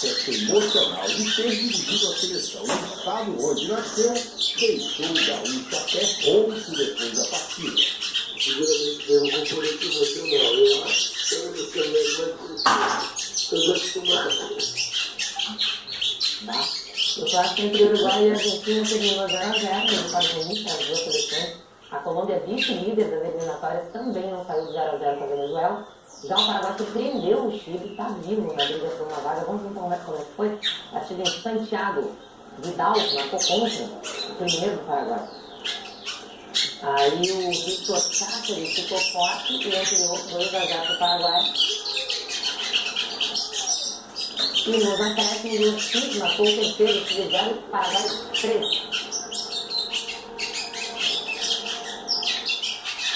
aspecto emocional de ter dirigido a seleção. O estado onde nasceu deixou o gaúcho até ronco depois da partida. Seguramente foi um componente emocional. Eu acho que eu acho que entre Uruguai e Argentina terminou 0x0 nos Estados Unidos, as duas seleções. A Colômbia, vice-líder das eliminatórias, também não saiu de 0x0 com a Venezuela. Já o Paraguai surpreendeu o Chile, está vivo na briga por uma vaga. Vamos então ver como é que foi. A partida em Santiago. Vidal marcou contra o primeiro do Paraguai. Aí o Victor Cáceres ficou forte e ampliou 2x0 para o Paraguai. E nos acréscimos, o Chile marcou o terceiro, Chile 0, Paraguai 3.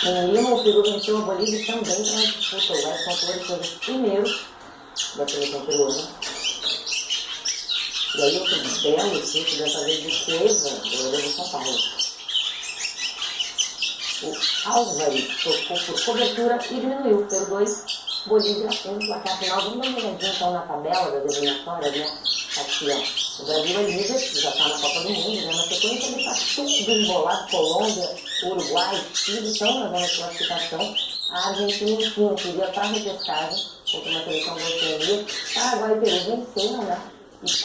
Em Lima, o Peru venceu a Bolívia também para a disputa. O Edson Flores foi o primeiro da seleção peruana. E aí outro belo chute, dessa vez de Cueva, do São Paulo. O Álvares tocou por cobertura e diminuiu. Pelo 2, Bolívia 1, placar final. Vamos dar uma olhadinha então na tabela das eliminatórias, né? Aqui, ó. O Brasil é líder, já está na Copa do Mundo, né? Na sequência ele está tudo embolado. Colômbia, Uruguai, Chile estão na zona de classificação. A Argentina, enfim, queria para a repescagem contra uma seleção da Oceania. Paraguai e Peru venceram, né?